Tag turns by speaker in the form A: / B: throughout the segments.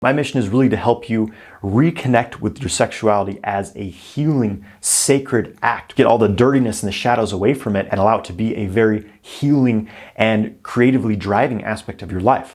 A: My mission is really to help you reconnect with your sexuality as a healing, sacred act. Get all the dirtiness and the shadows away from it and allow it to be a very healing and creatively driving aspect of your life.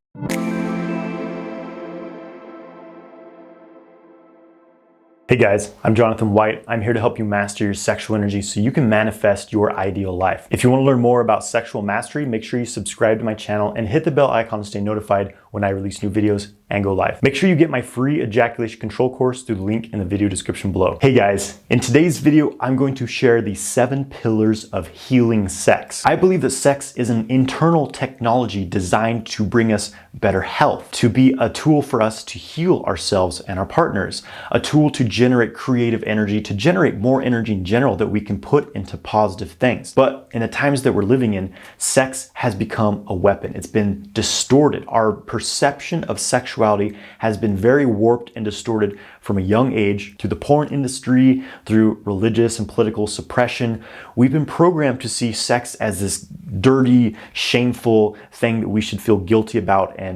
A: Hey guys, I'm Jonathan White. I'm here to help you master your sexual energy so you can manifest your ideal life. If you want to learn more about sexual mastery, make sure you subscribe to my channel and hit the bell icon to stay notified when I release new videos and go live. Make sure you get my free ejaculation control course through the link in the video description below. Hey guys, in today's video, I'm going to share the 7 pillars of healing sex. I believe that sex is an internal technology designed to bring us better health, to be a tool for us to heal ourselves and our partners, a tool to generate creative energy, to generate more energy in general that we can put into positive things. But in the times that we're living in, sex has become a weapon. It's been distorted. Our perception of sexuality has been very warped and distorted from a young age through the porn industry, through religious and political suppression. We've been programmed to see sex as this dirty, shameful thing that we should feel guilty about and,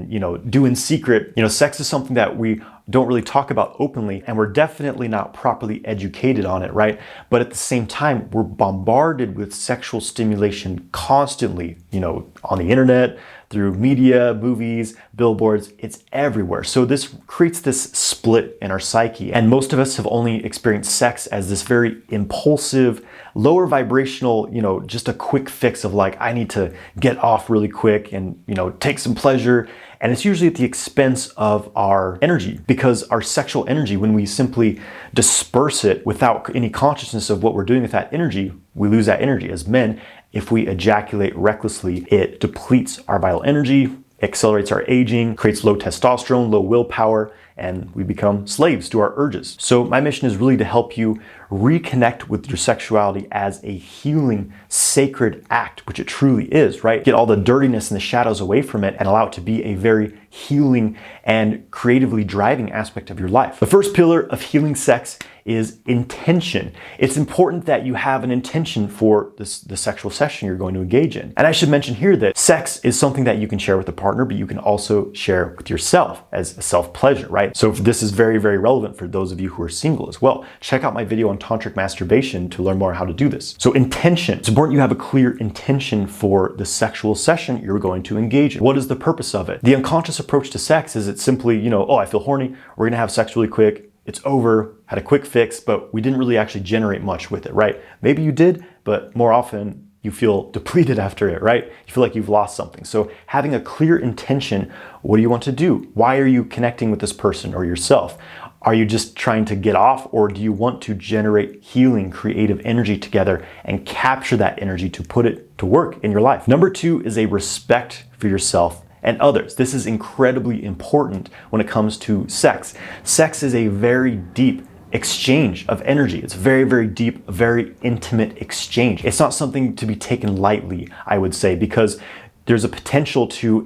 A: do in secret. Sex is something that we don't really talk about openly, and we're definitely not properly educated on it, right? But at the same time, we're bombarded with sexual stimulation constantly, on the internet, through media, movies, billboards, it's everywhere. So this creates this split in our psyche. And most of us have only experienced sex as this very impulsive, lower vibrational, just a quick fix of like, I need to get off really quick and, take some pleasure. And it's usually at the expense of our energy, because our sexual energy, when we simply disperse it without any consciousness of what we're doing with that energy, we lose that energy. As men, if we ejaculate recklessly, it depletes our vital energy, accelerates our aging, creates low testosterone, low willpower, and we become slaves to our urges. So my mission is really to help you reconnect with your sexuality as a healing, sacred act, which it truly is, right? Get all the dirtiness and the shadows away from it and allow it to be a very healing and creatively driving aspect of your life. The first pillar of healing sex is intention. It's important that you have an intention for the sexual session you're going to engage in. And I should mention here that sex is something that you can share with a partner, but you can also share with yourself as a self-pleasure, right? So this is very, very relevant for those of you who are single as well. Check out my video on tantric masturbation to learn more how to do this. So intention. It's important you have a clear intention for the sexual session you're going to engage in. What is the purpose of it? The unconscious approach to sex is it's simply, oh, I feel horny. We're gonna have sex really quick. It's over, had a quick fix, but we didn't really actually generate much with it, right? Maybe you did, but more often you feel depleted after it, right? You feel like you've lost something. So having a clear intention, what do you want to do? Why are you connecting with this person or yourself? Are you just trying to get off, or do you want to generate healing, creative energy together and capture that energy to put it to work in your life? Number 2 is a respect for yourself and others. This is incredibly important when it comes to sex. Sex is a very deep exchange of energy. It's very, very deep, very intimate exchange. It's not something to be taken lightly, I would say, because there's a potential to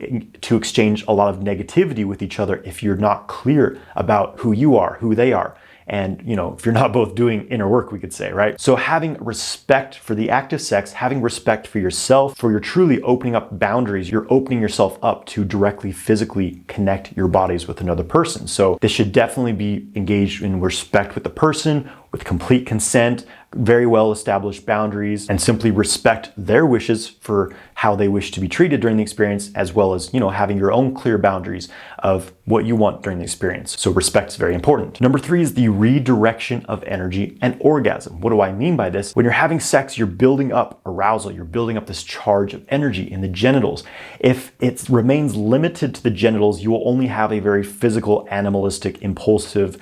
A: exchange a lot of negativity with each other if you're not clear about who you are, who they are. And, if you're not both doing inner work, we could say, right? So having respect for the act of sex, having respect for yourself, for you're truly opening up boundaries, you're opening yourself up to directly physically connect your bodies with another person. So this should definitely be engaged in respect with the person, with complete consent, very well established boundaries, and simply respect their wishes for how they wish to be treated during the experience, as well as, having your own clear boundaries of what you want during the experience. So respect is very important. Number 3 is the redirection of energy and orgasm. What do I mean by this? When you're having sex, you're building up arousal, you're building up this charge of energy in the genitals. If it remains limited to the genitals, you will only have a very physical, animalistic, impulsive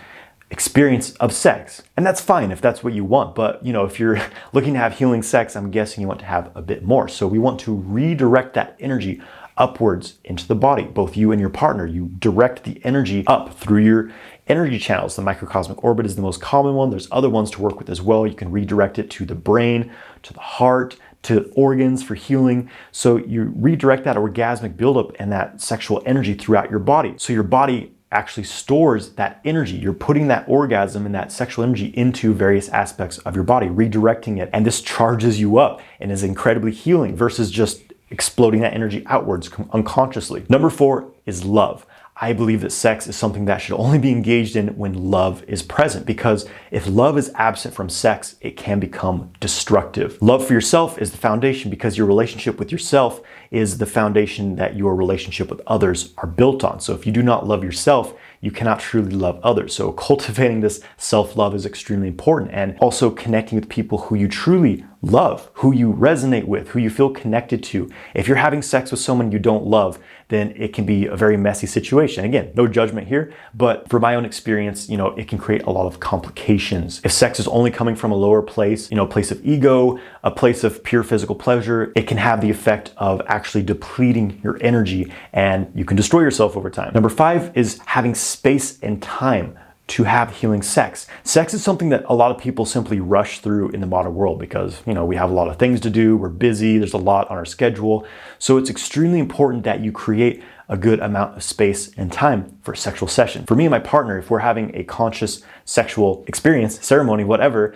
A: experience of sex. And that's fine if that's what you want. But, if you're looking to have healing sex, I'm guessing you want to have a bit more. So we want to redirect that energy upwards into the body, both you and your partner. You direct the energy up through your energy channels. The microcosmic orbit is the most common one. There's other ones to work with as well. You can redirect it to the brain, to the heart, to organs for healing. So you redirect that orgasmic buildup and that sexual energy throughout your body. So your body actually stores that energy. You're putting that orgasm and that sexual energy into various aspects of your body, redirecting it. And this charges you up and is incredibly healing versus just exploding that energy outwards unconsciously. Number 4 is love. I believe that sex is something that should only be engaged in when love is present, because if love is absent from sex, it can become destructive. Love for yourself is the foundation, because your relationship with yourself is the foundation that your relationship with others are built on. So if you do not love yourself, you cannot truly love others. So cultivating this self-love is extremely important, and also connecting with people who you truly love, who you resonate with, who you feel connected to. If you're having sex with someone you don't love, then it can be a very messy situation. Again, no judgment here, but from my own experience, it can create a lot of complications. If sex is only coming from a lower place, a place of ego, a place of pure physical pleasure, it can have the effect of actually depleting your energy, and you can destroy yourself over time. Number 5 is having space and time to have healing sex. Sex is something that a lot of people simply rush through in the modern world because, we have a lot of things to do, we're busy, there's a lot on our schedule. So it's extremely important that you create a good amount of space and time for a sexual session. For me and my partner, if we're having a conscious sexual experience, ceremony, whatever,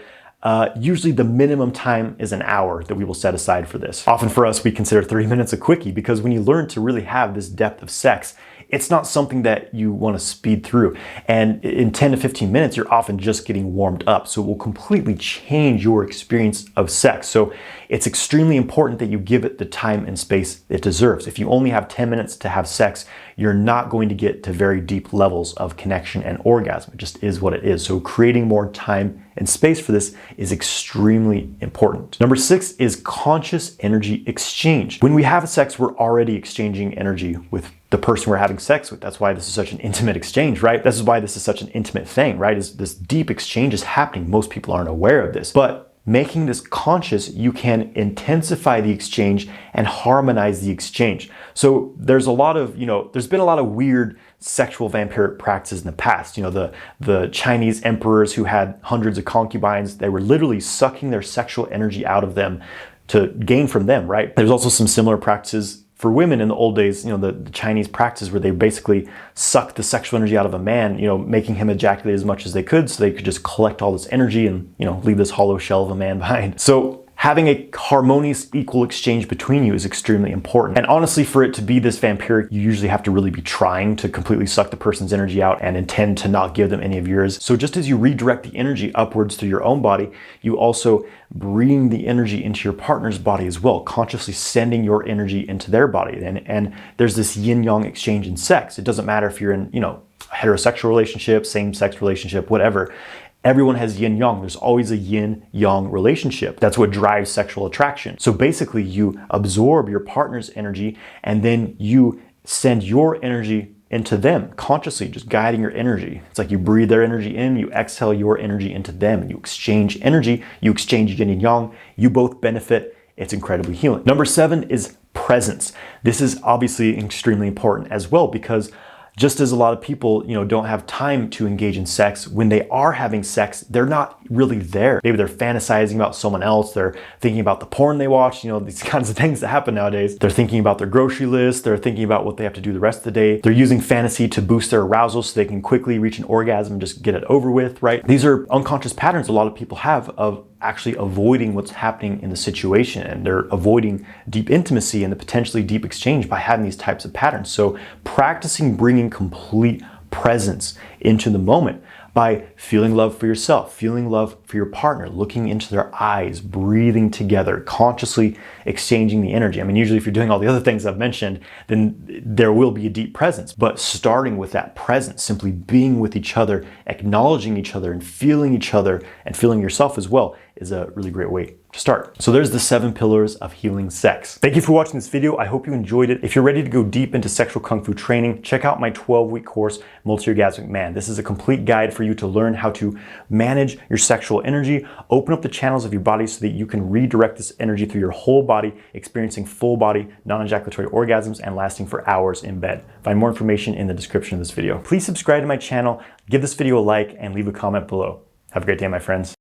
A: usually the minimum time is an hour that we will set aside for this. Often for us, we consider 30 minutes a quickie, because when you learn to really have this depth of sex, it's not something that you want to speed through. And in 10 to 15 minutes, you're often just getting warmed up. So it will completely change your experience of sex. So it's extremely important that you give it the time and space it deserves. If you only have 10 minutes to have sex, you're not going to get to very deep levels of connection and orgasm. It just is what it is. So creating more time and space for this is extremely important. Number 6 is conscious energy exchange. When we have sex, we're already exchanging energy with the person we're having sex with. That's why this is such an intimate exchange, right? This is why this is such an intimate thing, right? Is this deep exchange is happening. Most people aren't aware of this, but making this conscious, you can intensify the exchange and harmonize the exchange. So there's a lot of, there's been a lot of weird sexual vampiric practices in the past. The Chinese emperors who had hundreds of concubines, they were literally sucking their sexual energy out of them to gain from them, right? There's also some similar practices for women in the old days, the Chinese practice where they basically sucked the sexual energy out of a man, making him ejaculate as much as they could so they could just collect all this energy and, leave this hollow shell of a man behind. So having a harmonious, equal exchange between you is extremely important. And honestly, for it to be this vampiric, you usually have to really be trying to completely suck the person's energy out and intend to not give them any of yours. So just as you redirect the energy upwards through your own body, you also bring the energy into your partner's body as well, consciously sending your energy into their body. And there's this yin-yang exchange in sex. It doesn't matter if you're in, a heterosexual relationship, same-sex relationship, whatever. Everyone has yin-yang. There's always a yin-yang relationship. That's what drives sexual attraction. So basically, you absorb your partner's energy and then you send your energy into them, consciously just guiding your energy. It's like you breathe their energy in, you exhale your energy into them, and you exchange energy, you exchange yin and yang, you both benefit. It's incredibly healing. Number 7 is presence. This is obviously extremely important as well, because just as a lot of people, don't have time to engage in sex, when they are having sex, they're not really there. Maybe they're fantasizing about someone else. They're thinking about the porn they watch, these kinds of things that happen nowadays. They're thinking about their grocery list. They're thinking about what they have to do the rest of the day. They're using fantasy to boost their arousal so they can quickly reach an orgasm and just get it over with, right? These are unconscious patterns a lot of people have of actually avoiding what's happening in the situation, and they're avoiding deep intimacy and the potentially deep exchange by having these types of patterns. So practicing bringing complete presence into the moment by feeling love for yourself, feeling love for your partner, looking into their eyes, breathing together, consciously exchanging the energy. I mean, usually if you're doing all the other things I've mentioned, then there will be a deep presence, but starting with that presence, simply being with each other, acknowledging each other and feeling yourself as well, is a really great way to start. So there's the 7 pillars of healing sex. Thank you for watching this video. I hope you enjoyed it. If you're ready to go deep into sexual kung fu training, check out my 12-week course, Multi-Orgasmic Man. This is a complete guide for you to learn how to manage your sexual energy, open up the channels of your body so that you can redirect this energy through your whole body, experiencing full body, non-ejaculatory orgasms and lasting for hours in bed. Find more information in the description of this video. Please subscribe to my channel, give this video a like, and leave a comment below. Have a great day, my friends.